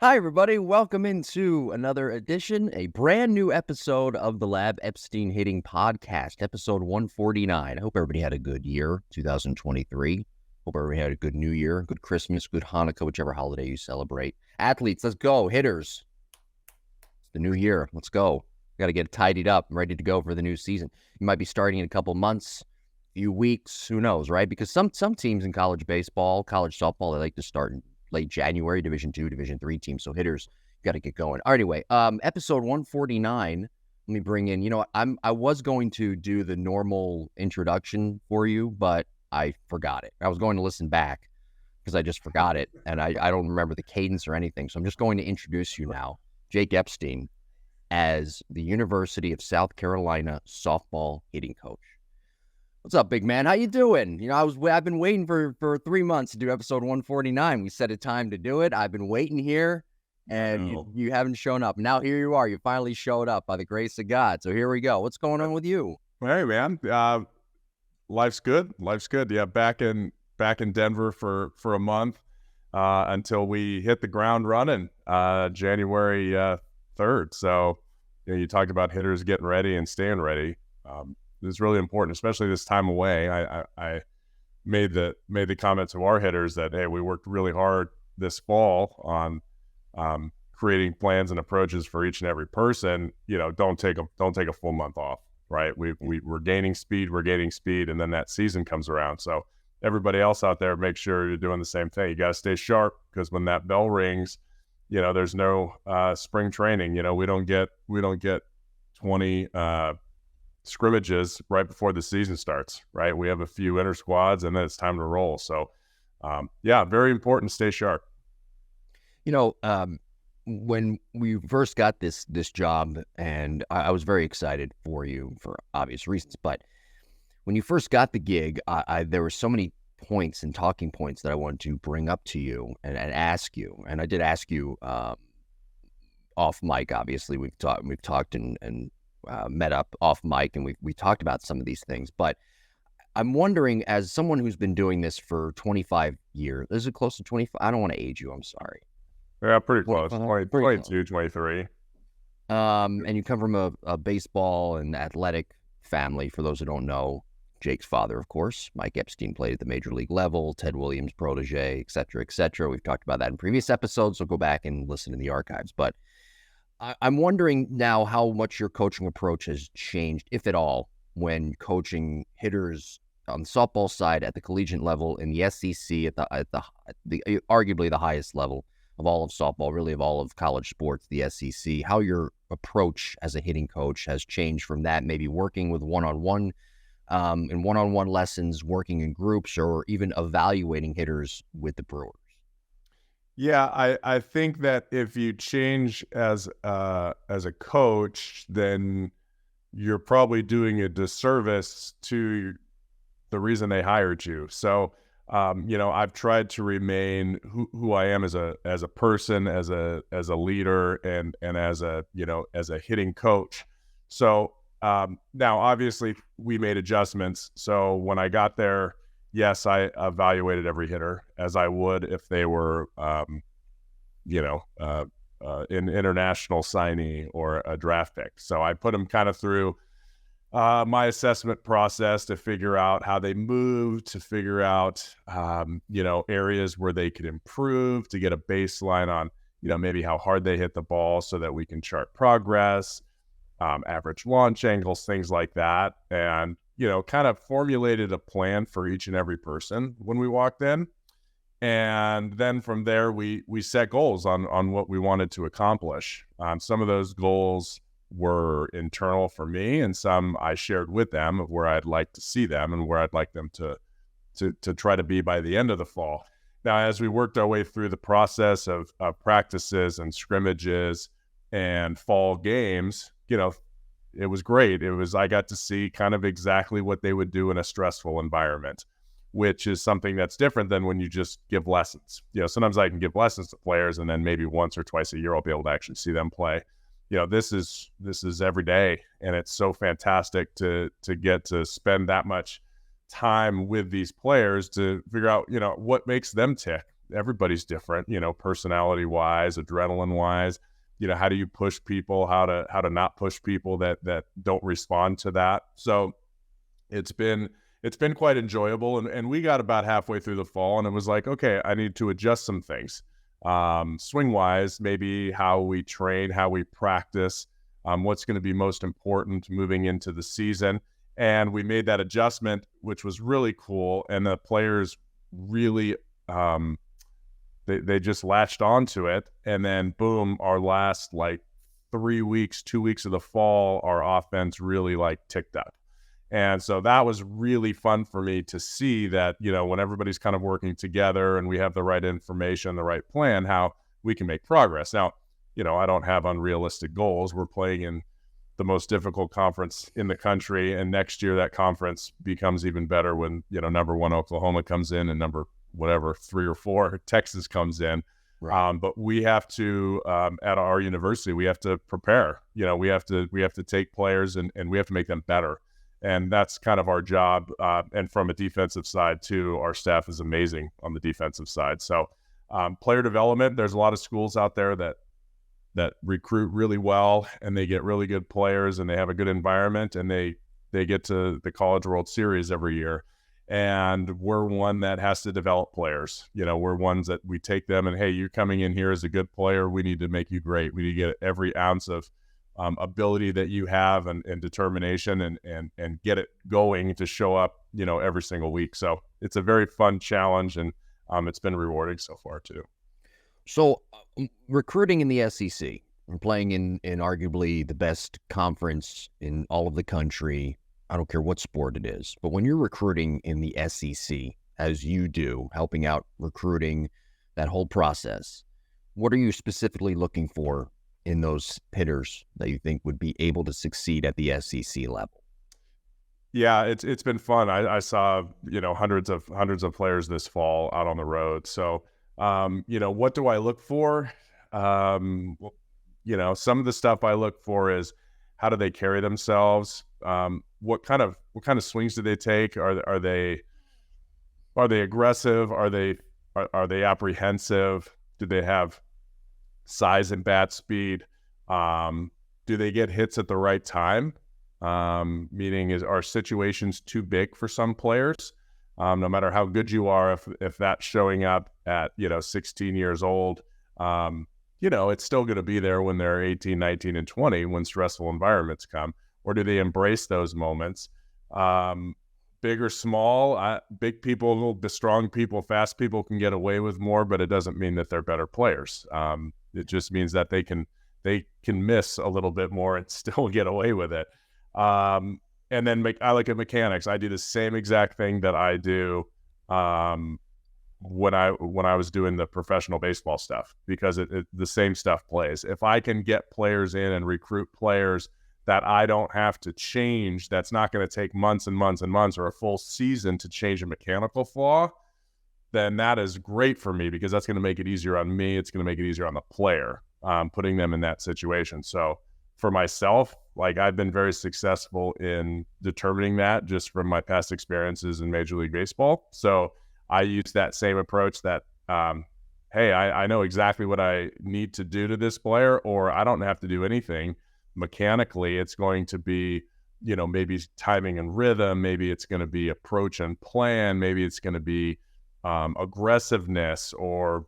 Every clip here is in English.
Hi, everybody. Welcome into another edition, a brand new episode of the Epstein Hitting Podcast, episode 149. I hope everybody had a good year, 2023. Hope everybody had a good New Year, good Christmas, good Hanukkah, whichever holiday you celebrate. Athletes, let's go. Hitters, it's the new year. Let's go. Got to get tidied up, ready to go for the new season. You might be starting in a couple months, few weeks, who knows, right? Because some teams in college baseball, college softball, they like to start in late January, Division II, Division III teams. So hitters, got to get going. All right, anyway, episode 149. Let me bring in, I was going to do the normal introduction for you, but I forgot it. I was going to listen back because I just forgot it. And I don't remember the cadence or anything. So I'm just going to introduce you now, Jake Epstein, as the University of South Carolina softball hitting coach. What's up, big man? How you doing? I've been waiting for 3 months to do episode 149. We set a time to do it. I've been waiting here, and you haven't shown up. Now here you are. You finally showed up by the grace of God. So here we go. What's going on with you? Hey, man. Life's good. Yeah, back in Denver for a month until we hit the ground running January 3rd. So you talked about hitters getting ready and staying ready. It's really important, especially this time away. I made the comment to our hitters that, hey, we worked really hard this fall on creating plans and approaches for each and every person. Don't take a full month off, right? We're gaining speed, and then that season comes around. So everybody else out there, make sure you're doing the same thing. You got to stay sharp, because when that bell rings, there's no spring training. We don't get 20 scrimmages right before the season starts, right? We have a few inter squads, and then it's time to roll. So very important to stay sharp. When we first got this job, and I was very excited for you for obvious reasons, but when you first got the gig, there were so many points and talking points that I wanted to bring up to you and ask you. And I did ask you off mic. Obviously, we've talked and met up off mic, and we talked about some of these things. But I'm wondering, as someone who's been doing this for 25 years, is it close to 25? I don't want to age you. I'm sorry. Yeah, pretty close. 22, 23. And you come from a baseball and athletic family. For those who don't know, Jake's father, of course, Mike Epstein, played at the major league level, Ted Williams' protege, et cetera, et cetera. We've talked about that in previous episodes, so go back and listen in the archives. But I'm wondering now how much your coaching approach has changed, if at all, when coaching hitters on the softball side at the collegiate level in the SEC at the arguably the highest level of all of softball, really of all of college sports, the SEC. How your approach as a hitting coach has changed from that, maybe working with one-on-one in one-on-one lessons, working in groups, or even evaluating hitters with the Brewers. Yeah, I think that if you change as a coach, then you're probably doing a disservice to the reason they hired you. So, I've tried to remain who I am as a person, as a leader, and as a hitting coach. So now, obviously, we made adjustments. So when I got there, yes, I evaluated every hitter as I would if they were, an international signee or a draft pick. So I put them kind of through my assessment process to figure out how they moved, to figure out, areas where they could improve, to get a baseline on, maybe how hard they hit the ball so that we can chart progress, average launch angles, things like that. And, kind of formulated a plan for each and every person when we walked in. And then from there, we set goals on what we wanted to accomplish. Some of those goals were internal for me, and some I shared with them of where I'd like to see them and where I'd like them to try to be by the end of the fall. Now, as we worked our way through the process of practices and scrimmages and fall games, it was great. I got to see kind of exactly what they would do in a stressful environment, which is something that's different than when you just give lessons. Sometimes I can give lessons to players, and then maybe once or twice a year I'll be able to actually see them play. This is every day, and it's so fantastic to get to spend that much time with these players to figure out, what makes them tick, everybody's different, personality wise, adrenaline wise. How do you push people? How to not push people that don't respond to that? So it's been quite enjoyable, and we got about halfway through the fall, and it was like, okay, I need to adjust some things, swing wise, maybe how we train, how we practice, what's going to be most important moving into the season. And we made that adjustment, which was really cool. And the players really, they just latched onto it. And then boom, our last 2 weeks of the fall, our offense really ticked up. And so that was really fun for me to see that, when everybody's kind of working together and we have the right information, the right plan, how we can make progress. Now, I don't have unrealistic goals. We're playing in the most difficult conference in the country. And next year that conference becomes even better when, number 1 Oklahoma comes in and number 3 or 4 Texas comes in. Right. But we have to, at our university, we have to prepare. We have to take players and we have to make them better. And that's kind of our job. And from a defensive side too, our staff is amazing on the defensive side. So player development, there's a lot of schools out there that recruit really well and they get really good players and they have a good environment and they get to the College World Series every year. And we're one that has to develop players. We're ones that we take them and, hey, you're coming in here as a good player. We need to make you great. We need to get every ounce of ability that you have and determination and get it going to show up, every single week. So it's a very fun challenge and it's been rewarding so far too. So recruiting in the SEC and playing in arguably the best conference in all of the country, I don't care what sport it is, but when you're recruiting in the SEC, as you do, helping out recruiting, that whole process, what are you specifically looking for in those hitters that you think would be able to succeed at the SEC level? Yeah, it's been fun. I saw, hundreds of players this fall out on the road. So, what do I look for? Some of the stuff I look for is how do they carry themselves? What kind of swings do they take? Are they aggressive? Are they apprehensive? Do they have size and bat speed? Do they get hits at the right time? Meaning, are situations too big for some players? No matter how good you are, if that's showing up at 16 years old, it's still going to be there when they're 18, 19, and 20 when stressful environments come. Or do they embrace those moments? Big or small, big people, the strong people, fast people can get away with more, but it doesn't mean that they're better players. It just means that they can miss a little bit more and still get away with it. And then I look at mechanics. I do the same exact thing that I do when I was doing the professional baseball stuff, because the same stuff plays. If I can get players in and recruit players that I don't have to change, that's not going to take months and months and months or a full season to change a mechanical flaw, then that is great for me, because that's going to make it easier on me. It's going to make it easier on the player, putting them in that situation. So for myself, I've been very successful in determining that just from my past experiences in Major League Baseball. So I use that same approach that, hey, I know exactly what I need to do to this player, or I don't have to do anything. Mechanically, it's going to be, maybe timing and rhythm. Maybe it's going to be approach and plan. Maybe it's going to be aggressiveness or,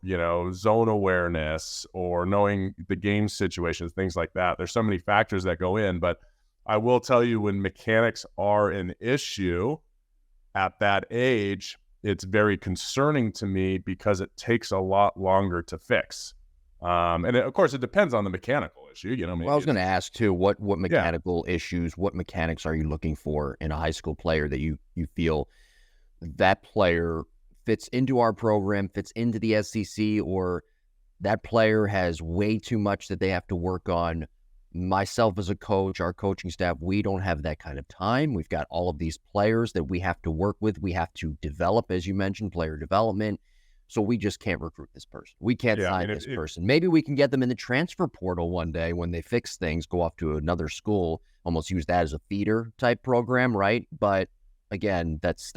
zone awareness or knowing the game situations, things like that. There's so many factors that go in, but I will tell you, when mechanics are an issue at that age, it's very concerning to me because it takes a lot longer to fix. Of course, it depends on the mechanical issue. Well, I was going to ask too, what mechanical issues, what mechanics are you looking for in a high school player that you feel that player fits into our program, fits into the SEC, or that player has way too much that they have to work on? Myself as a coach, our coaching staff, we don't have that kind of time. We've got all of these players that we have to work with. We have to develop, as you mentioned, player development. So we just can't recruit this person. We can't sign this person. Maybe we can get them in the transfer portal one day when they fix things, go off to another school, almost use that as a feeder type program, right? But again, that's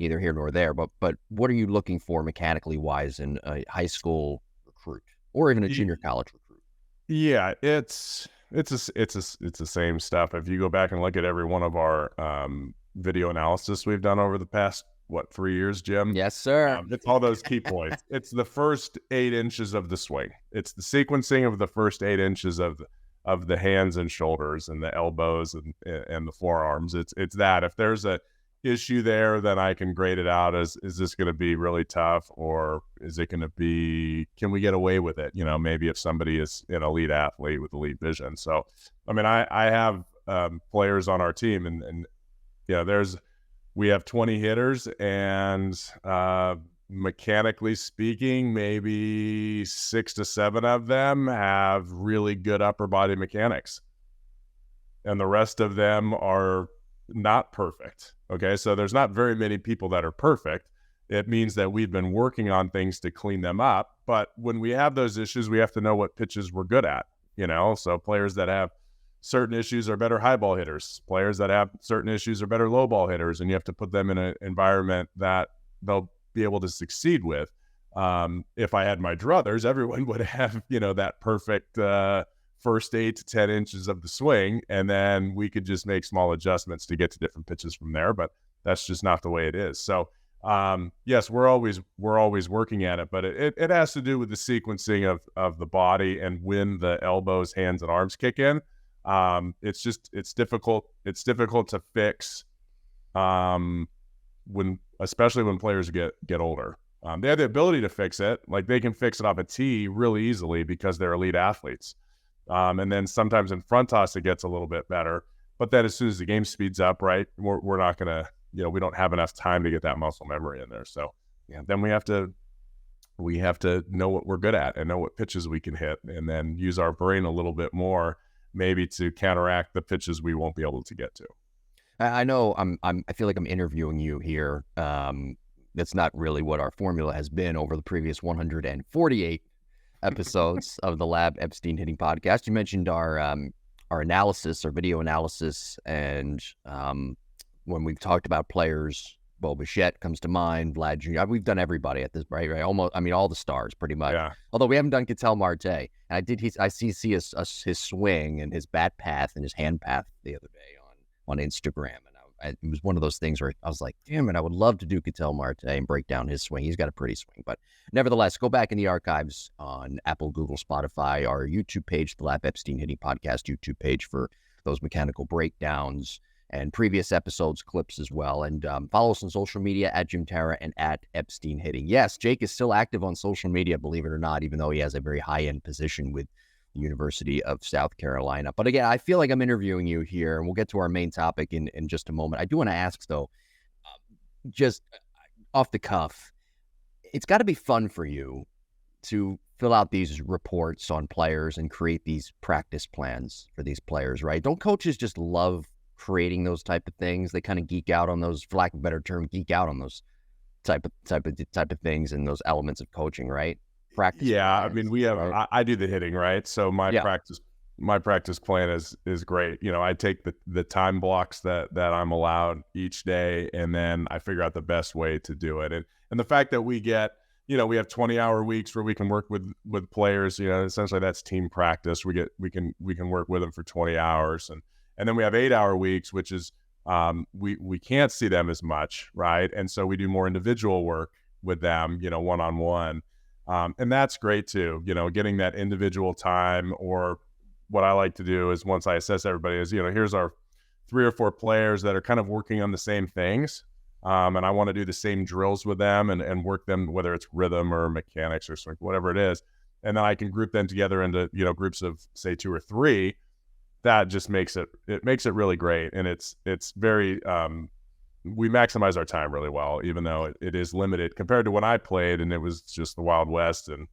neither here nor there. But what are you looking for mechanically wise in a high school recruit or even a junior college recruit? Yeah, it's the same stuff. If you go back and look at every one of our video analysis we've done over the past 3 years, Jim? Yes, sir. It's all those key points. It's the first 8 inches of the swing. It's the sequencing of the first 8 inches of the hands and shoulders and the elbows and the forearms. It's that. If there's a issue there, then I can grade it out as, is this going to be really tough, or is it going to be, can we get away with it? Maybe if somebody is an elite athlete with elite vision. So, I mean, I have players on our team and we have 20 hitters and mechanically speaking, maybe 6 to 7 of them have really good upper body mechanics. And the rest of them are not perfect. Okay. So there's not very many people that are perfect. It means that we've been working on things to clean them up. But when we have those issues, we have to know what pitches we're good at, So players that have certain issues are better high ball hitters. Players that have certain issues are better low ball hitters. And you have to put them in an environment that they'll be able to succeed with. If I had my druthers, everyone would have, that perfect first 8 to 10 inches of the swing, and then we could just make small adjustments to get to different pitches from there. But that's just not the way it is. So yes, we're always working at it, but it has to do with the sequencing of the body and when the elbows, hands, and arms kick in. It's difficult to fix especially when players get older. They have the ability to fix it. Like they can fix it off a tee really easily because they're elite athletes. And then sometimes in front toss, it gets a little bit better. But then as soon as the game speeds up, right, we're not going to, we don't have enough time to get that muscle memory in there. So then we have to know what we're good at and know what pitches we can hit, and then use our brain a little bit more, maybe to counteract the pitches we won't be able to get to. I know I feel like I'm interviewing you here. That's not really what our formula has been over the previous 148 episodes of the Lab Epstein Hitting Podcast. You mentioned our analysis, our video analysis, and when we've talked about players, Bo Bichette comes to mind, Vlad Jr. We've done everybody at this, right? Almost, I mean, all the stars pretty much. Yeah. Although we haven't done Ketel Marte. And I see his swing and his bat path and his hand path the other day on Instagram. And it was one of those things where I was like, damn it, I would love to do Ketel Marte and break down his swing. He's got a pretty swing. But nevertheless, go back in the archives on Apple, Google, Spotify, our YouTube page, the Lab Epstein Hitting Podcast YouTube page, for those mechanical breakdowns and previous episodes, clips as well. And follow us on social media at Jim Tara and at Epstein Hitting. Yes, Jake is still active on social media, believe it or not, even though he has a very high-end position with the University of South Carolina. But again, I feel like I'm interviewing you here, and we'll get to our main topic in just a moment. I do want to ask, though, just off the cuff, it's got to be fun for you to fill out these reports on players and create these practice plans for these players, right? Don't coaches just love creating those type of things? They kind of geek out on those, for lack of a better term, type of things and those elements of coaching, right? Practice. Yeah, plans, I mean, we have. Right? I do the hitting, right? So my practice plan is great. I take the time blocks that I'm allowed each day, and then I figure out the best way to do it. And the fact that we get, we have 20-hour weeks where we can work with players. Essentially that's team practice. We can work with them for 20 hours, and then we have 8-hour weeks, which is we can't see them as much, right? And so we do more individual work with them, one-on-one. And that's great too, getting that individual time. Or what I like to do is, once I assess everybody, is, here's our 3 or 4 players that are kind of working on the same things. And I want to do the same drills with them and work them, whether it's rhythm or mechanics or something, whatever it is. And then I can group them together into, groups of say 2 or 3. That just makes it really great. And it's very, we maximize our time really well, even though it is limited compared to when I played and it was just the Wild West and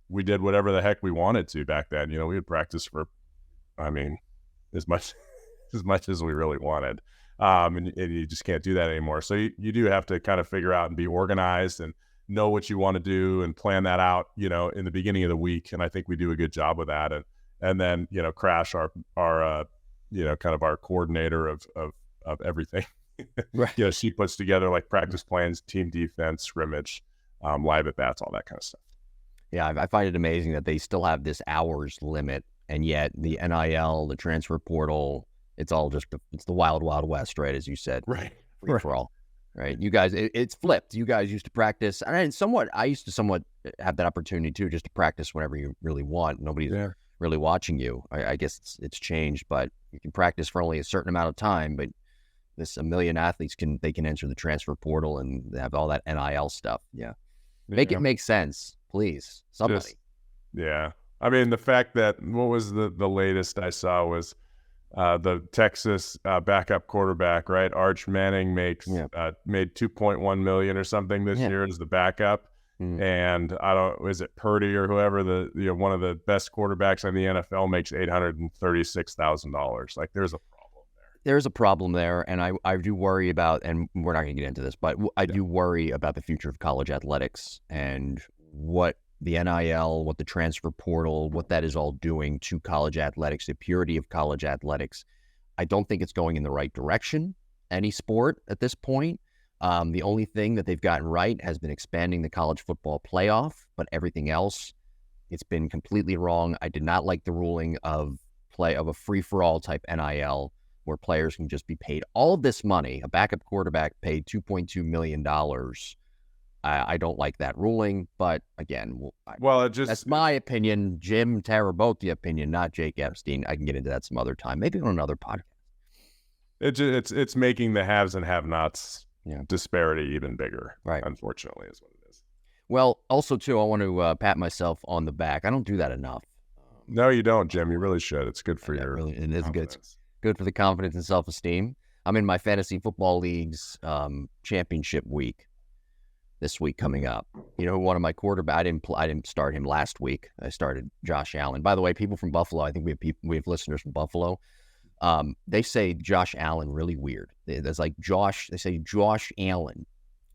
we did whatever the heck we wanted to back then. We would practice for, as much as we really wanted. And you just can't do that anymore. So you do have to kind of figure out and be organized and know what you want to do and plan that out, in the beginning of the week. And I think we do a good job with that. And then, Crash, our kind of our coordinator of everything, Right. You know, she puts together like practice plans, team defense, scrimmage, live at bats, all that kind of stuff. Yeah, I find it amazing that they still have this hours limit, and yet the NIL, the transfer portal, it's all just it's the wild, wild west, right? As you said, Right. free for all, right? You guys, it's flipped. You guys used to practice, and I used to somewhat have that opportunity too, just to practice whenever you really want. Nobody's really watching you. I guess it's changed, but you can practice for only a certain amount of time. But a million athletes can enter the transfer portal and they have all that NIL stuff. Yeah, make it make sense, please. Somebody. I mean, the fact that what was the latest I saw was the Texas backup quarterback, right? Arch Manning made $2.1 million or something this year as the backup. And is it Purdy or whoever one of the best quarterbacks in the NFL makes $836,000. Like there's a problem there. There's a problem there, and I do worry about, and we're not going to get into this, but I do worry about the future of college athletics and what the NIL, what the transfer portal, what that is all doing to college athletics, the purity of college athletics. I don't think it's going in the right direction, any sport at this point. The only thing that they've gotten right has been expanding the college football playoff, but everything else, it's been completely wrong. I did not like the ruling of a free-for-all type NIL where players can just be paid all of this money. A backup quarterback paid $2.2 million. I don't like that ruling, but again, that's my opinion. Jim, Tara, both the opinion, not Jake Epstein. I can get into that some other time, maybe on another podcast. It's making the haves and have-nots disparity even bigger, right? Unfortunately, is what it is. Well, also too, I want to pat myself on the back. I don't do that enough. No, you don't, Jim. You really should. It's good for your it is good. It's good for the confidence and self-esteem. I'm in my fantasy football league's championship week this week coming up. You know, one of my quarterbacks, I didn't start him last week. I started Josh Allen. By the way, people from Buffalo, I think we have listeners from Buffalo. They say Josh Allen really weird. There's like they say Josh Allen.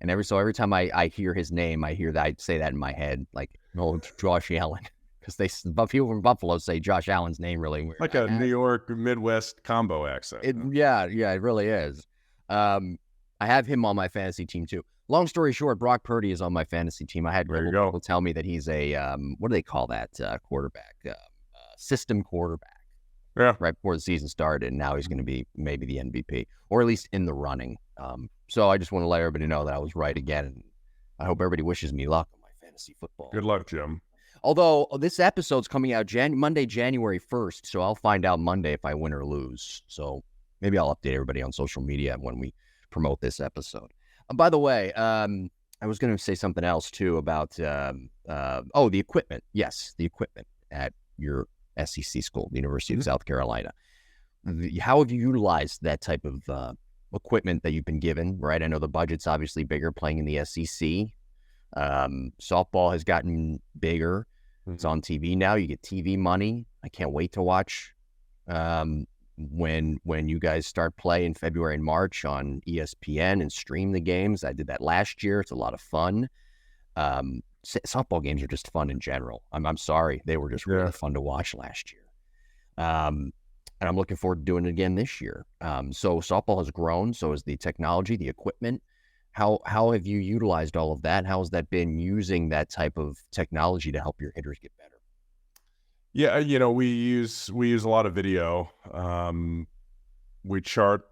And every time I hear his name, I say that in my head, like, no, Josh Allen. Because people from Buffalo say Josh Allen's name really weird. Like a New York Midwest combo accent. It really is. I have him on my fantasy team too. Long story short, Brock Purdy is on my fantasy team. I had people tell me that he's a what do they call that quarterback? System quarterback. Yeah. Right before the season started, and now he's going to be maybe the MVP, or at least in the running. So I just want to let everybody know that I was right again, and I hope everybody wishes me luck on my fantasy football. Good luck, Jim. Although this episode's coming out Monday, January 1st, so I'll find out Monday if I win or lose. So maybe I'll update everybody on social media when we promote this episode. By the way, I was going to say something else too about the equipment. Yes, the equipment at your SEC school, the University of South Carolina. How have you utilized that type of equipment that you've been given? Right, I know the budget's obviously bigger playing in the SEC. Softball has gotten bigger. It's on TV now. You get TV money. I can't wait to watch when you guys start play in February and March on ESPN and stream the games. I did that last year. It's a lot of fun. Softball games are just fun in general. I'm sorry. They were just really fun to watch last year. And I'm looking forward to doing it again this year. So softball has grown. So has the technology, the equipment. How have you utilized all of that? How has that been using that type of technology to help your hitters get better? Yeah, we use a lot of video. We chart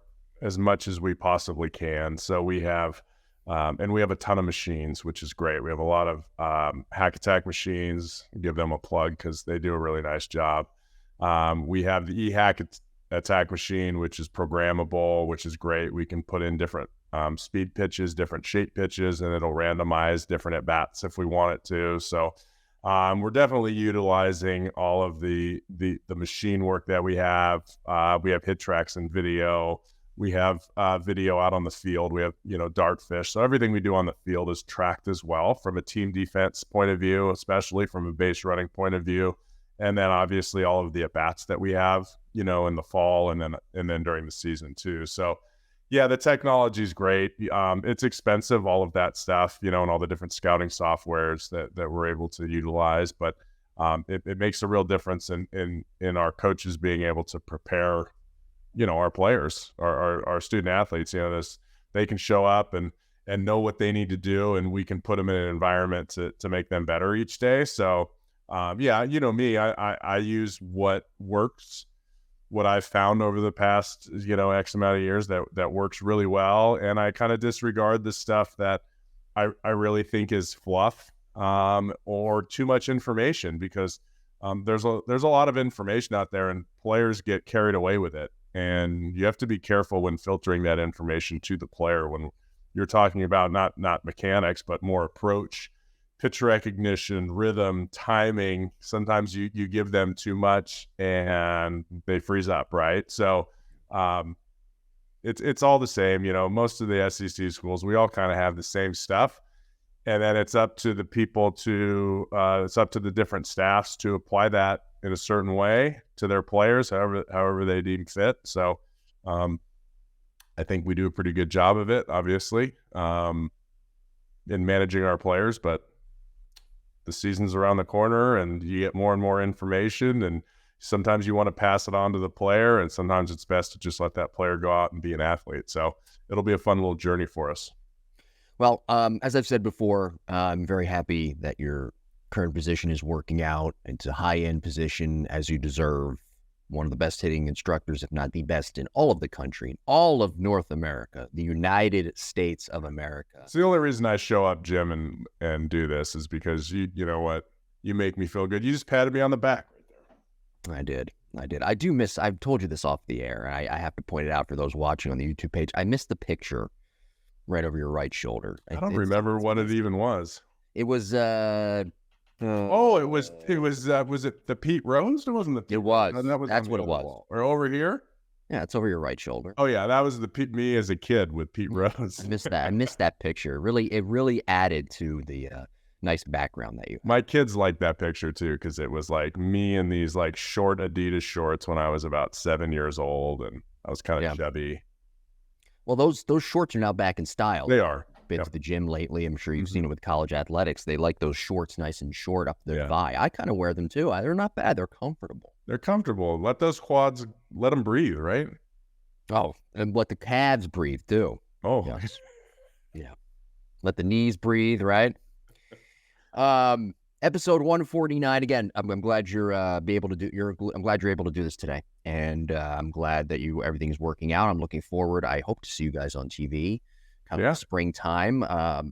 as much as we possibly can. So we have and we have a ton of machines, which is great. We have a lot of Hack Attack machines. Give them a plug because they do a really nice job. We have the Hack Attack machine, which is programmable, which is great. We can put in different speed pitches, different shape pitches, and it'll randomize different at bats if we want it to. So we're definitely utilizing all of the machine work that we have. We have hit tracks and video. We have video out on the field. We have Dartfish. So everything we do on the field is tracked as well from a team defense point of view, especially from a base running point of view. And then obviously all of the at bats that we have, in the fall and then during the season too. So yeah, the technology is great. It's expensive, all of that stuff, and all the different scouting softwares that we're able to utilize. But it makes a real difference in our coaches being able to prepare, our players, our student athletes. This they can show up and know what they need to do, and we can put them in an environment to make them better each day. So, yeah, you know me, I use what works, what I've found over the past, X amount of years that works really well. And I kind of disregard the stuff that I really think is fluff, or too much information, because there's a lot of information out there and players get carried away with it. And you have to be careful when filtering that information to the player when you're talking about not mechanics, but more approach, pitch recognition, rhythm, timing. Sometimes you give them too much and they freeze up, right? So it's all the same. Most of the SEC schools, we all kind of have the same stuff. And then it's up to the people it's up to the different staffs to apply that in a certain way to their players, however they deem fit. So I think we do a pretty good job of it, obviously, in managing our players, but the season's around the corner and you get more and more information, and sometimes you want to pass it on to the player, and sometimes it's best to just let that player go out and be an athlete. So it'll be a fun little journey for us. Well, as I've said before, I'm very happy that your current position is working out. It's a high-end position, as you deserve. One of the best hitting instructors, if not the best in all of the country, all of North America, the United States of America. It's the only reason I show up, Jim, and do this is because you know what? You make me feel good. You just patted me on the back right there. I did. I do miss, I've told you this off the air, and I have to point it out for those watching on the YouTube page. I missed the picture right over your right shoulder. I don't remember what it even was. It was, was it the Pete Rose? It wasn't the Pete It was. Rose. That's what it was. Wall. Or over here? Yeah, it's over your right shoulder. Oh yeah, that was me as a kid with Pete Rose. I missed that. I missed that picture. It really added to the nice background that you had. My kids liked that picture too, because it was like me in these like short Adidas shorts when I was about 7 years old, and I was kind of chubby. Well, those shorts are now back in style. They are. Been to the gym lately. I'm sure you've seen it with college athletics. They like those shorts nice and short up their thigh. I kind of wear them too. They're not bad. They're comfortable. They're comfortable. Let those quads, let them breathe, right? Oh, and let the calves breathe too. Oh, yes. Yeah. Let the knees breathe, right? Episode 149. Again, I'm glad you're I'm glad you're able to do this today, and I'm glad that everything's working out. I'm looking forward. I hope to see you guys on TV. Kind of springtime.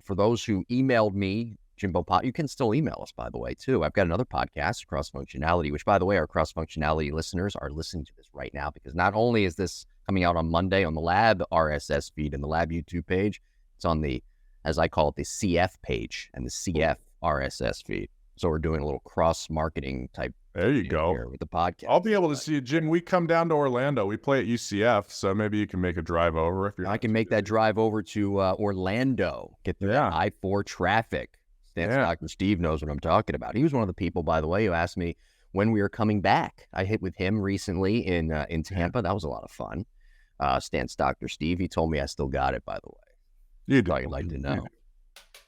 For those who emailed me, Jimbo Pot, you can still email us, by the way, too. I've got another podcast, Cross Functionality, which, by the way, our Cross Functionality listeners are listening to this right now, because not only is this coming out on Monday on the Lab RSS feed and the Lab YouTube page, it's on the, as I call it, the CF page and the CF RSS feed. So we're doing a little cross-marketing type. There you go. Here with the podcast. I'll be able to see you, Jim. We come down to Orlando. We play at UCF, so maybe you can make a drive over. I can make that drive over to Orlando. Get through that I-4 traffic. Dr. Steve knows what I'm talking about. He was one of the people, by the way, who asked me when we were coming back. I hit with him recently in Tampa. That was a lot of fun. Dr. Steve. He told me I still got it, by the way. You do. Thought you'd like to know.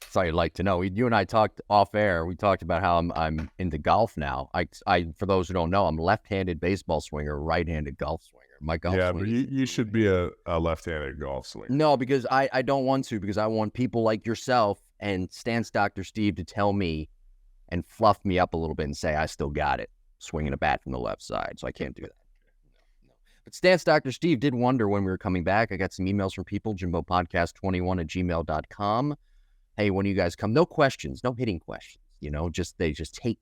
Thought you'd like to know. You and I talked off air. We talked about how I'm into golf now. I for those who don't know, I'm a left-handed baseball swinger, right-handed golf swinger. My golf swing. But you should be a left-handed golf swinger. No, because I don't want to, because I want people like yourself and Dr. Steve to tell me and fluff me up a little bit and say I still got it, swinging a bat from the left side. So I can't do that. No. But Dr. Steve did wonder when we were coming back. I got some emails from people, jimbopodcast21@gmail.com. Hey, when do you guys come? No questions, no hitting questions. They just take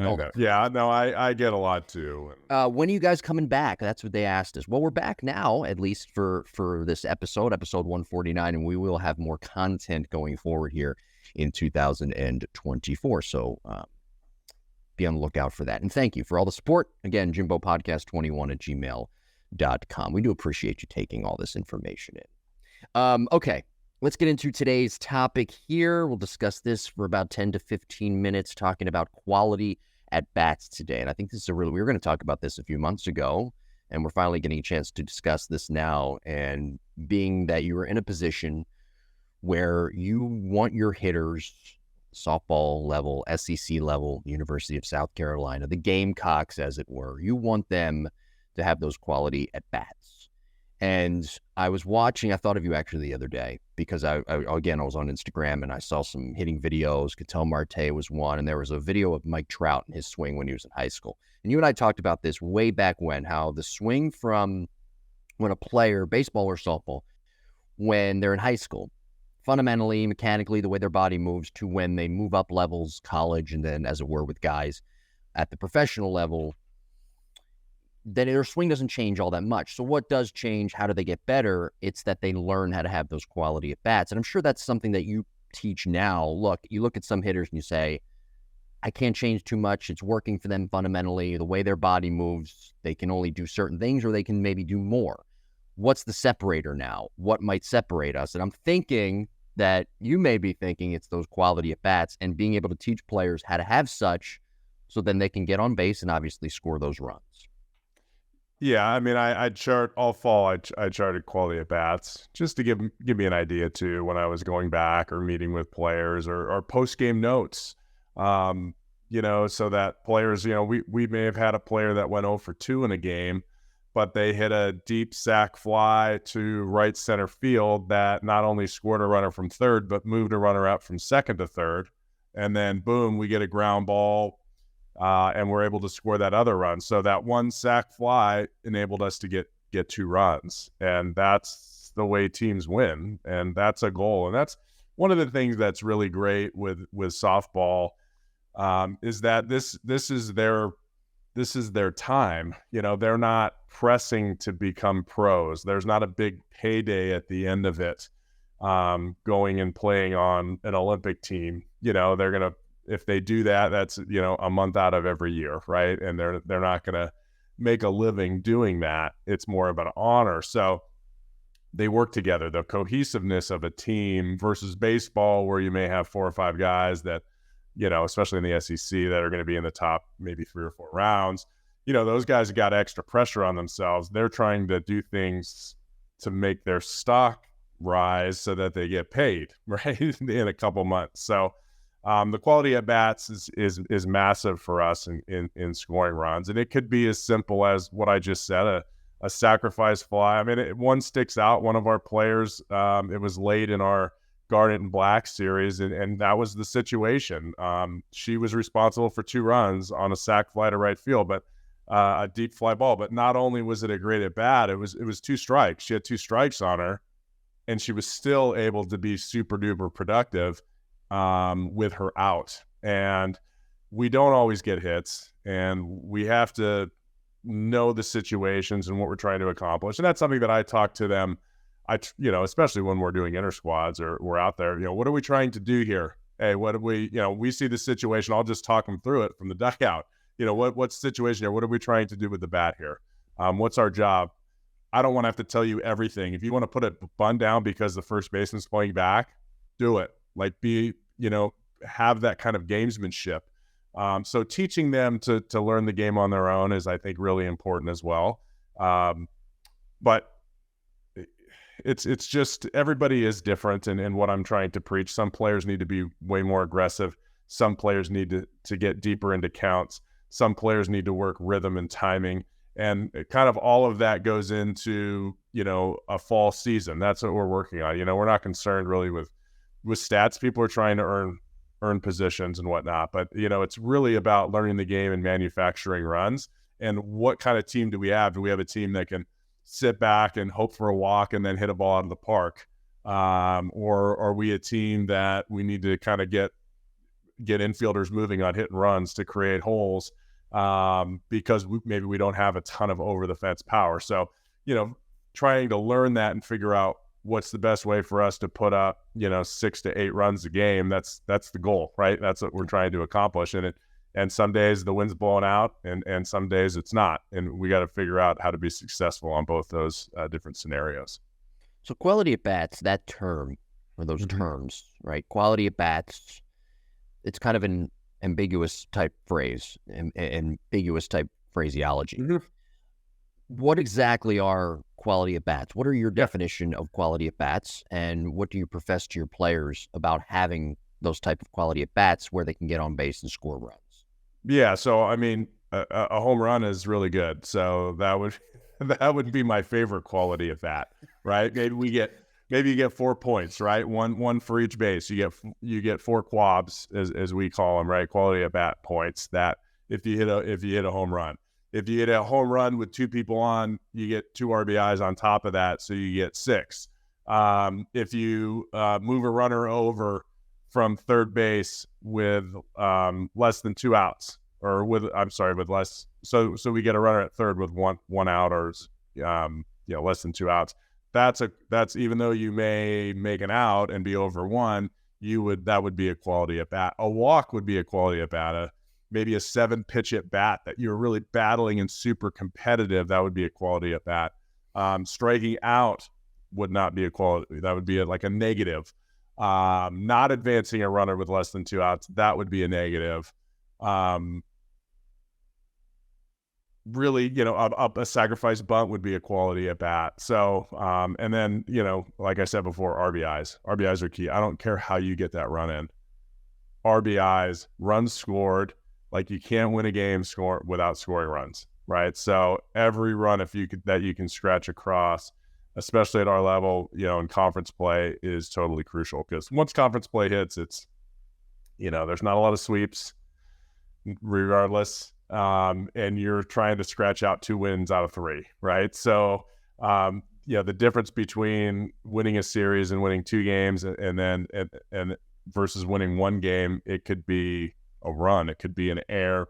all. Yeah, no, I get a lot too. When are you guys coming back? That's what they asked us. Well, we're back now, at least for this episode 149, and we will have more content going forward here in 2024. So be on the lookout for that. And thank you for all the support. Again, jimbopodcast21@gmail.com. We do appreciate you taking all this information in. Okay. Let's get into today's topic here. We'll discuss this for about 10 to 15 minutes, talking about quality at bats today. And I think this is we were going to talk about this a few months ago, and we're finally getting a chance to discuss this now. And being that you are in a position where you want your hitters, softball level, SEC level, University of South Carolina, the Gamecocks, as it were, you want them to have those quality at bats. And I was watching, I thought of you actually the other day because I was on Instagram and I saw some hitting videos. Ketel Marte was one, and there was a video of Mike Trout and his swing when he was in high school. And you and I talked about this way back when, how the swing from when a player, baseball or softball, when they're in high school, fundamentally, mechanically, the way their body moves to when they move up levels, college, and then as it were with guys at the professional level, then their swing doesn't change all that much. So what does change? How do they get better? It's that they learn how to have those quality at bats. And I'm sure that's something that you teach now. Look, you look at some hitters and you say, I can't change too much. It's working for them fundamentally. The way their body moves, they can only do certain things or they can maybe do more. What's the separator now? What might separate us? And I'm thinking that you may be thinking it's those quality at bats and being able to teach players how to have such so then they can get on base and obviously score those runs. Yeah, I mean, I chart all fall. I charted quality at bats just to give me an idea too when I was going back or meeting with players or post game notes. So that players, we may have had a player that went 0 for 2 in a game, but they hit a deep sac fly to right center field that not only scored a runner from third, but moved a runner up from second to third, and then boom, we get a ground ball. And we're able to score that other run. So that one sac fly enabled us to get 2 runs. And that's the way teams win. And that's a goal. And that's one of the things that's really great with softball, is that this is their time. They're not pressing to become pros. There's not a big payday at the end of it, going and playing on an Olympic team. They're going to, if they do that, that's, a month out of every year, right? And they're not going to make a living doing that. It's more of an honor. So they work together. The cohesiveness of a team versus baseball, where you may have 4 or 5 guys that, especially in the SEC, that are going to be in the top maybe 3 or 4 rounds. Those guys got extra pressure on themselves. They're trying to do things to make their stock rise so that they get paid, right, in a couple months. So the quality at bats is massive for us in scoring runs. And it could be as simple as what I just said, a sacrifice fly. I mean, one sticks out. One of our players, it was late in our Garnet and Black series, and that was the situation. She was responsible for 2 runs on a sac fly to right field, but a deep fly ball. But not only was it a great at bat, it was 2 strikes. She had 2 strikes on her, and she was still able to be super duper productive with her out. And we don't always get hits, and we have to know the situations and what we're trying to accomplish. And that's something that I talk to them, especially when we're doing inter squads or we're out there, what are we trying to do here? Hey, what do we see the situation. I'll just talk them through it from the dugout. What's the situation here? What are we trying to do with the bat here? What's our job? I don't want to have to tell you everything. If you want to put a bun down because the first baseman's playing back, do it. Like, have that kind of gamesmanship. So teaching them to learn the game on their own is, I think, really important as well. But it's just, everybody is different in what I'm trying to preach. Some players need to be way more aggressive. Some players need to get deeper into counts. Some players need to work rhythm and timing. And kind of all of that goes into, a fall season. That's what we're working on. We're not concerned really with stats. People are trying to earn positions and whatnot, but it's really about learning the game and manufacturing runs. And what kind of team do we have? Do we have a team that can sit back and hope for a walk and then hit a ball out of the park, or are we a team that we need to kind of get infielders moving on hit and runs to create holes, because maybe we don't have a ton of over the fence power? So trying to learn that and figure out what's the best way for us to put up, 6 to 8 runs a game. That's the goal, right? That's what we're trying to accomplish. And some days the wind's blowing out, and some days it's not. And we got to figure out how to be successful on both those different scenarios. So quality at bats, that term, or those terms, right? Quality at bats, it's kind of an ambiguous type phrase, ambiguous type phraseology. What exactly are quality at bats? What are your definition of quality at bats, and what do you profess to your players about having those type of quality at bats where they can get on base and score runs? Yeah, so I mean, a home run is really good. So that would that would be my favorite quality of that, right? Maybe you get 4 points, right? One for each base. You get 4 quabs as we call them, right? Quality at bat points. That if you hit a home run. If you hit a home run with 2 people on, you get 2 RBIs on top of that, so you get 6. If you move a runner over from third base with less than 2 outs, or with less, so we get a runner at third with one out, or less than 2 outs. That's even though you may make an out and be over 1, that would be a quality at bat. A walk would be a quality at bat. Maybe a 7 pitch at bat that you're really battling and super competitive, that would be a quality at bat. Striking out would not be a quality. That would be like a negative. Not advancing a runner with less than 2 outs, that would be a negative. Really, a sacrifice bunt would be a quality at bat. So, and then, like I said before, RBIs are key. I don't care how you get that run in. RBIs, runs scored. Like, you can't win a game without scoring runs, right? So every run that you can scratch across, especially at our level, in conference play, is totally crucial, because once conference play hits, it's, there's not a lot of sweeps regardless. And you're trying to scratch out 2 wins out of 3, right? So, the difference between winning a series and winning 2 games and versus winning 1 game, it could be a run, it could be an error,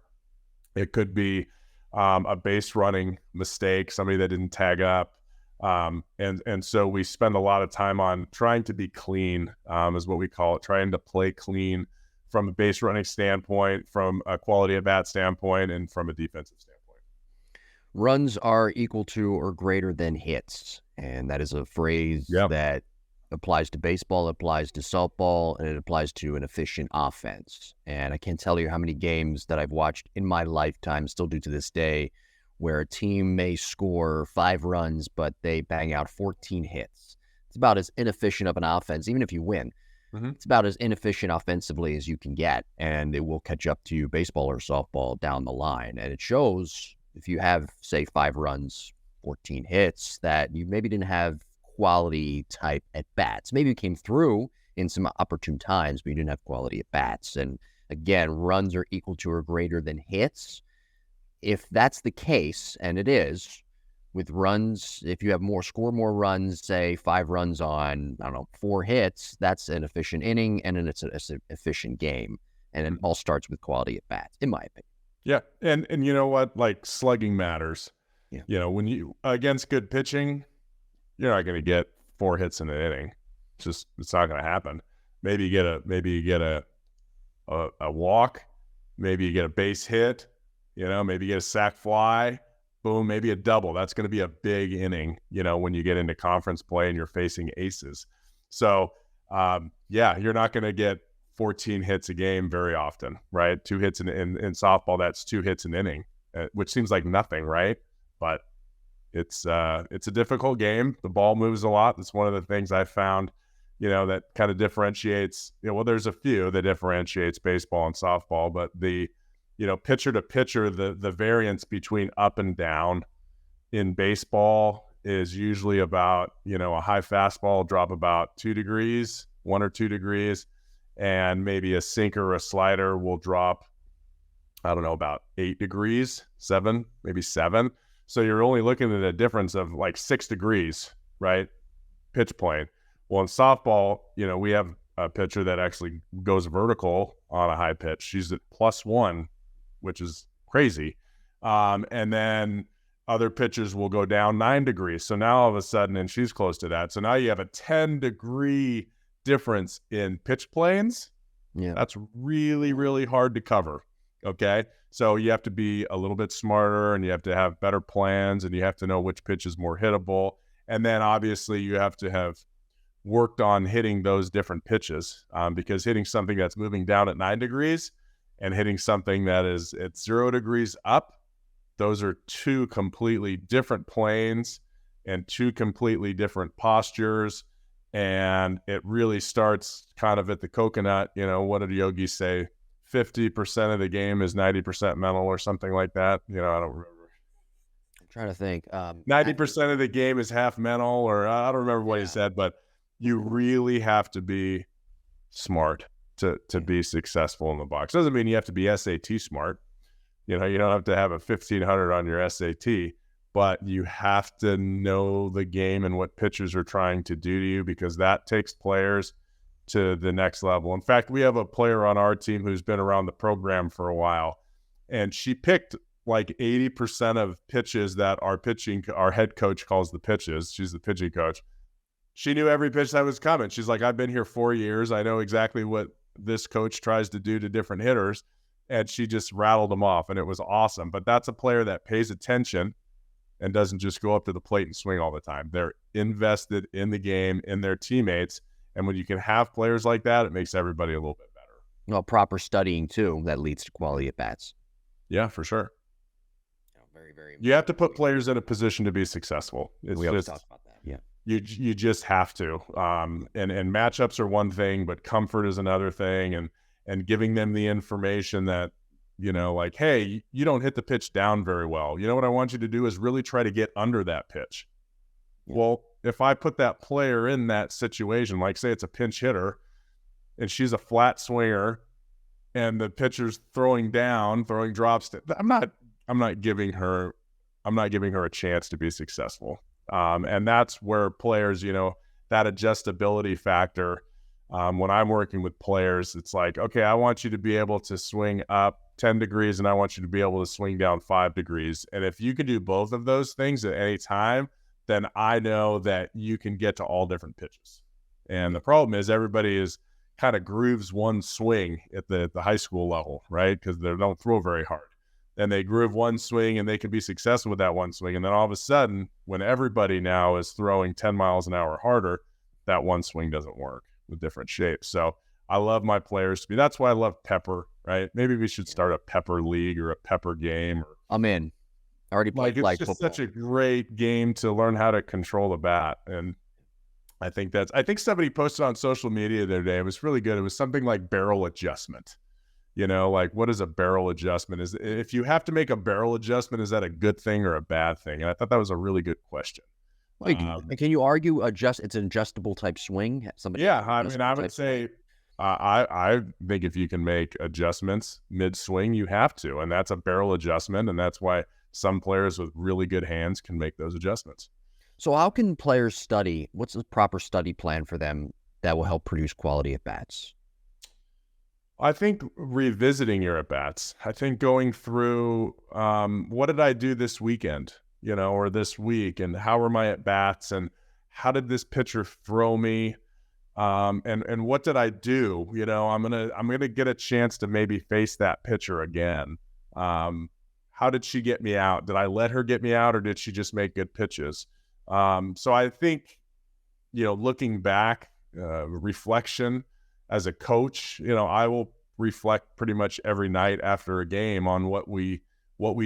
it could be a base running mistake, somebody that didn't tag up. And so we spend a lot of time on trying to be clean, is what we call it, trying to play clean from a base running standpoint, from a quality at bat standpoint, and from a defensive standpoint. Runs are equal to or greater than hits. And that is a phrase that applies to baseball, applies to softball, and it applies to an efficient offense. And I can't tell you how many games that I've watched in my lifetime, still do to this day, where a team may score 5 runs, but they bang out 14 hits. It's about as inefficient of an offense, even if you win. Mm-hmm. It's about as inefficient offensively as you can get, and it will catch up to you, baseball or softball, down the line. And it shows if you have, say, 5 runs, 14 hits, that you maybe didn't have quality type at bats. Maybe you came through in some opportune times, but you didn't have quality at bats. And again, runs are equal to or greater than hits. If that's the case, and it is, with runs, if you have score more runs, say 5 runs on, 4 hits, that's an efficient inning, and then it's an efficient game. And it all starts with quality at bats, in my opinion. Yeah. And you know what? Like, slugging matters. Yeah. When you, against good pitching, you're not going to get 4 hits in an inning. It's not going to happen. Maybe you get a walk, maybe you get a base hit, maybe you get a sac fly, boom, maybe a double. That's going to be a big inning, when you get into conference play and you're facing aces. So, you're not going to get 14 hits a game very often, right? 2 hits in softball, that's 2 hits an inning, which seems like nothing, right? But it's a difficult game. The ball moves a lot. That's one of the things I found, that kind of differentiates, there's a few that differentiates baseball and softball, but the, pitcher to pitcher, the variance between up and down in baseball is usually about, a high fastball will drop about 2 degrees, 1 or 2 degrees, and maybe a sinker or a slider will drop, about 8 degrees, 7, maybe 7. So you're only looking at a difference of like 6 degrees, right? Pitch plane. Well, in softball, we have a pitcher that actually goes vertical on a high pitch. She's at +1, which is crazy. And then other pitchers will go down 9 degrees. So now all of a sudden, and she's close to that. So now you have a 10-degree difference in pitch planes. Yeah. That's really, really hard to cover. Okay. So you have to be a little bit smarter, and you have to have better plans, and you have to know which pitch is more hittable. And then obviously you have to have worked on hitting those different pitches, because hitting something that's moving down at 9 degrees and hitting something that is at 0 degrees up, those are 2 completely different planes and 2 completely different postures. And it really starts kind of at the coconut. What did yogis say? 50% of the game is 90% mental, or something like that. I don't remember. trying to think. 90% of the game is half mental, or I don't remember what he said, but you really have to be smart to be successful in the box. Doesn't mean you have to be SAT smart. You know, you don't have to have a 1500 on your SAT, but you have to know the game and what pitchers are trying to do to you, because that takes players to the next level. In fact, we have a player on our team who's been around the program for a while, and she picked like 80% of pitches that our head coach calls the pitches. She's the pitching coach. She knew every pitch that was coming. She's like, I've been here 4 years. I know exactly what this coach tries to do to different hitters. And she just rattled them off, and it was awesome. But that's a player that pays attention and doesn't just go up to the plate and swing all the time. They're invested in the game, in their teammates. And when you can have players like that, it makes everybody a little bit better. Well, proper studying, too, that leads to quality at bats. Yeah, for sure. Very, very. You have to put players in a position to be successful. We always talk about that. Yeah. You just have to. And matchups are one thing, but comfort is another thing. And giving them the information that, you know, like, hey, you don't hit the pitch down very well. You know what I want you to do is really try to get under that pitch. Yeah. Well, if I put that player in that situation, like say it's a pinch hitter and she's a flat swinger and the pitcher's throwing drops, I'm not giving her a chance to be successful. And that's where players, you know, that adjustability factor, when I'm working with players, it's like, okay, I want you to be able to swing up 10 degrees and I want you to be able to swing down 5 degrees. And if you can do both of those things at any time, then I know that you can get to all different pitches. And the problem is everybody is kind of grooves one swing at the high school level, right? Because they don't throw very hard. And they groove one swing and they can be successful with that one swing. And then all of a sudden, when everybody now is throwing 10 miles an hour harder, that one swing doesn't work with different shapes. So I love my players to be, that's why I love pepper, right? Maybe we should start a pepper league or a pepper game. I'm in. I already played it's just football. Such a great game to learn how to control the bat. And I think somebody posted on social media the other day. It was really good. It was something like barrel adjustment. You know, like what is a barrel adjustment? If you have to make a barrel adjustment, is that a good thing or a bad thing? And I thought that was a really good question. Like, can you argue it's an adjustable type swing? I mean, I would say I think if you can make adjustments mid-swing, you have to. And that's a barrel adjustment. And that's why some players with really good hands can make those adjustments. So how can players study? What's the proper study plan for them that will help produce quality at bats? I think revisiting your at-bats. I think going through what did I do this weekend, you know, or this week, and how were my at-bats, and how did this pitcher throw me, and what did I do? You know, I'm gonna get a chance to maybe face that pitcher again. How did she get me out? Did I let her get me out, or did she just make good pitches? So I think, you know, looking back, reflection. As a coach, you know, I will reflect pretty much every night after a game on what we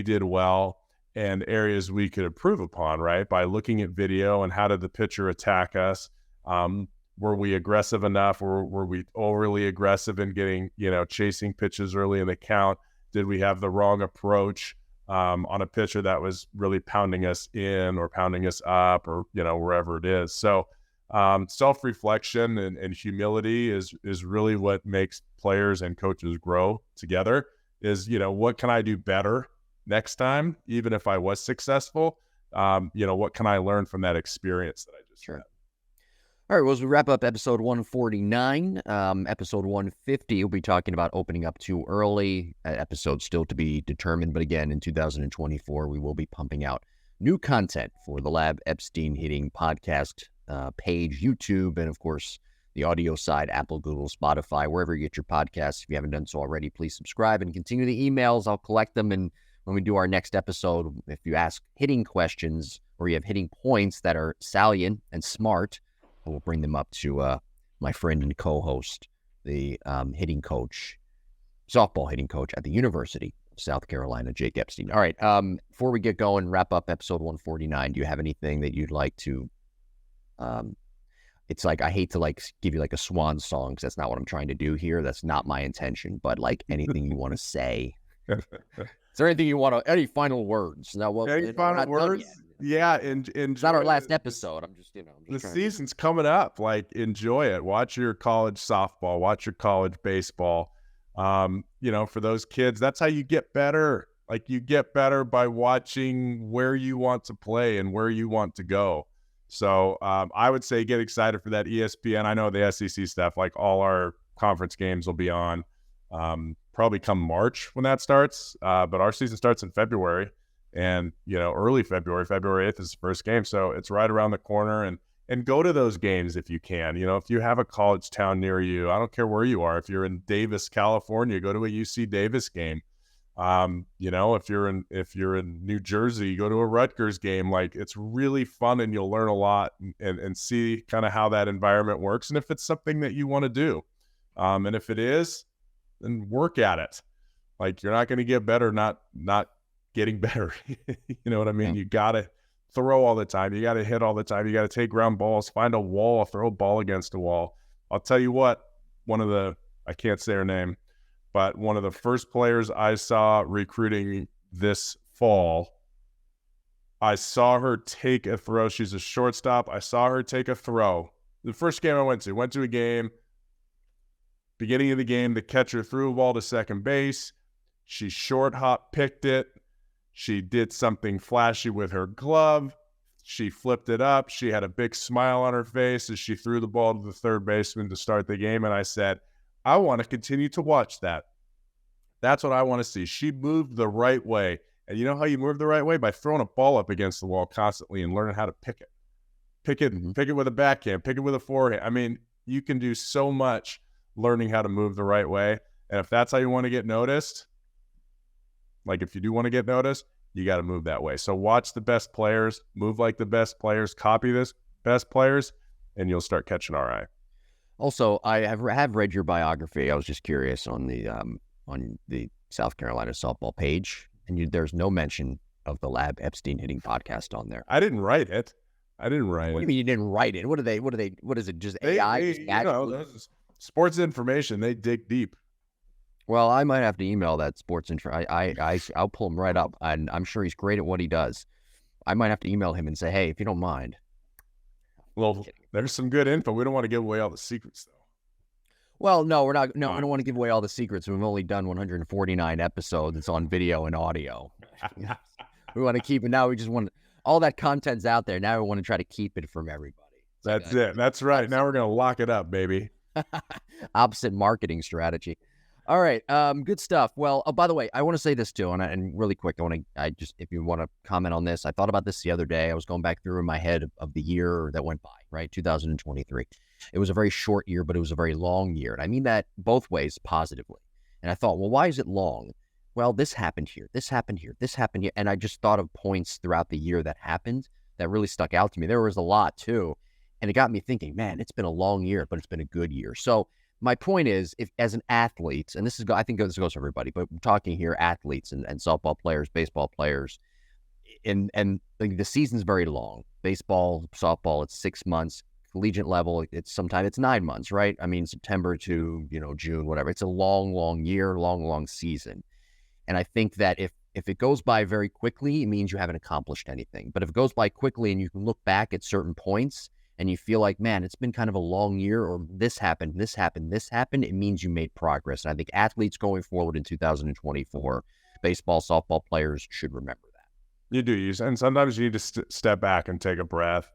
did well and areas we could improve upon, right? By looking at video and how did the pitcher attack us? Were we aggressive enough? Or were we overly aggressive in getting, you know, chasing pitches early in the count? Did we have the wrong approach on a pitcher that was really pounding us in or pounding us up, or, you know, wherever it is? So self-reflection and humility is really what makes players and coaches grow together. Is, you know, what can I do better next time, even if I was successful? You know, what can I learn from that experience that I just had? All right, well, as we wrap up episode 149, episode 150, we'll be talking about opening up too early. Episode still to be determined, but again, in 2024, we will be pumping out new content for the Lab Epstein Hitting Podcast page, YouTube, and of course the audio side, Apple, Google, Spotify, wherever you get your podcasts. If you haven't done so already, please subscribe and continue the emails. I'll collect them, and when we do our next episode, if you ask hitting questions or you have hitting points that are salient and smart, we'll bring them up to my friend and co-host, the hitting coach, softball hitting coach at the University of South Carolina, Jake Epstein. All right, before we get going, wrap up episode 149, do you have anything that you'd like to it's like, I hate to like give you like a swan song, because that's not what I'm trying to do here. That's not my intention, but like anything you want to say. It's there anything you want to, any final words? No, well, Any final words? Yeah, it's not our last episode. I'm just the season's coming up. Like, enjoy it. Watch your college softball. Watch your college baseball. For those kids, that's how you get better. Like, you get better by watching where you want to play and where you want to go. So I would say get excited for that ESPN. I know the SEC stuff, like all our conference games will be on probably come March when that starts. But our season starts in February. And, early February 8th is the first game. So it's right around the corner, and go to those games if you can. If you have a college town near you, I don't care where you are. If you're in Davis, California, go to a UC Davis game. If you're in New Jersey, go to a Rutgers game. Like, it's really fun, and you'll learn a lot and see kind of how that environment works. And if it's something that you want to do, and if it is, then work at it. Like, you're not going to get better, not getting better. You know what I mean? You got to throw all the time. You got to hit all the time. You got to take ground balls, find a wall, throw a ball against a wall. I'll tell you what, I can't say her name, but one of the first players I saw recruiting this fall, I saw her take a throw. She's a shortstop. I saw her take a throw. The first game I went to a game, beginning of the game, the catcher threw a ball to second base. She short hop picked it. She did something flashy with her glove. She flipped it up. She had a big smile on her face as she threw the ball to the third baseman to start the game. And I said, I want to continue to watch that. That's what I want to see. She moved the right way. And you know how you move the right way? By throwing a ball up against the wall constantly and learning how to pick it. Pick it with a backhand, pick it with a forehand. I mean, you can do so much learning how to move the right way. And if that's how you want to get noticed, like, if you do want to get noticed, you got to move that way. So watch the best players, move like the best players, copy this best players, and you'll start catching our eye. Also, I have read your biography. I was just curious on the South Carolina softball page, and there's no mention of the Lab Epstein Hitting Podcast on there. I didn't write it. What do you mean you didn't write it? What is it? Just AI? Sports information. They dig deep. Well, I might have to email that sports info. I'll pull him right up, and I'm sure he's great at what he does. I might have to email him and say, hey, if you don't mind. Well, there's some good info. We don't want to give away all the secrets, though. Well, no, we're not. No, I don't want to give away all the secrets. We've only done 149 episodes. It's on video and audio. We want to keep it. Now we just want all that content's out there. Now we want to try to keep it from everybody. That's it. That's right. Now we're going to lock it up, baby. Opposite marketing strategy. All right, good stuff. Well, by the way, I want to say this too, and really quick, if you want to comment on this, I thought about this the other day. I was going back through in my head of the year that went by, right? 2023. It was a very short year, but it was a very long year, and I mean that both ways positively. And I thought, well, why is it long? Well, this happened here, this happened here, this happened here, and I just thought of points throughout the year that happened that really stuck out to me. There was a lot too, and it got me thinking, man, it's been a long year, but it's been a good year. So my point is, if as an athlete, and I think this goes for everybody, but we're talking here athletes and softball players, baseball players, and the season's very long. Baseball, softball, it's 6 months. Collegiate level, it's 9 months, right? I mean, September to June, whatever. It's a long year, long season. And I think that if it goes by very quickly, it means you haven't accomplished anything. But if it goes by quickly and you can look back at certain points and you feel like, man, it's been kind of a long year, or this happened, it means you made progress. And I think athletes going forward in 2024, baseball, softball players should remember that. You do. And sometimes you need to step back and take a breath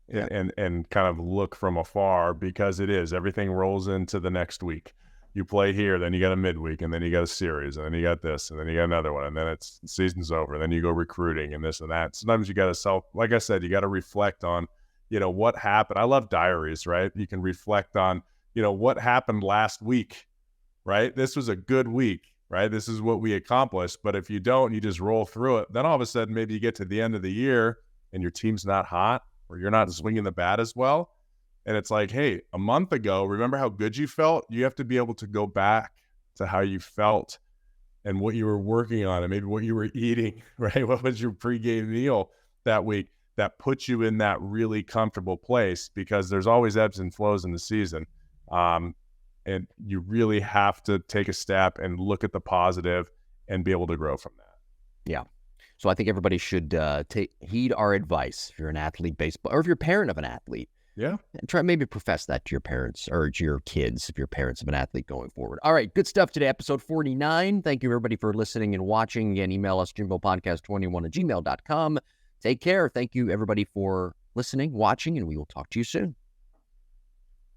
and kind of look from afar, because everything rolls into the next week. You play here, then you got a midweek, and then you got a series, and then you got this, and then you got another one, and then season's over, and then you go recruiting and this and that. Sometimes you got to like I said, you got to reflect on, what happened. I love diaries, right? You can reflect on, what happened last week, right? This was a good week, right? This is what we accomplished. But if you don't, you just roll through it. Then all of a sudden, maybe you get to the end of the year and your team's not hot, or you're not swinging the bat as well. And it's like, hey, a month ago, remember how good you felt? You have to be able to go back to how you felt and what you were working on, and maybe what you were eating, right? What was your pregame meal that week that puts you in that really comfortable place? Because there's always ebbs and flows in the season. And you really have to take a step and look at the positive and be able to grow from that. Yeah. So I think everybody should heed our advice. If you're an athlete, baseball, or if you're a parent of an athlete, Yeah. and try maybe profess that to your parents or to your kids if you're parents of an athlete going forward. All right, good stuff today, episode 49. Thank you, everybody, for listening and watching. Again, email us, jimbopodcast21@gmail.com. Take care. Thank you, everybody, for listening, watching, and we will talk to you soon.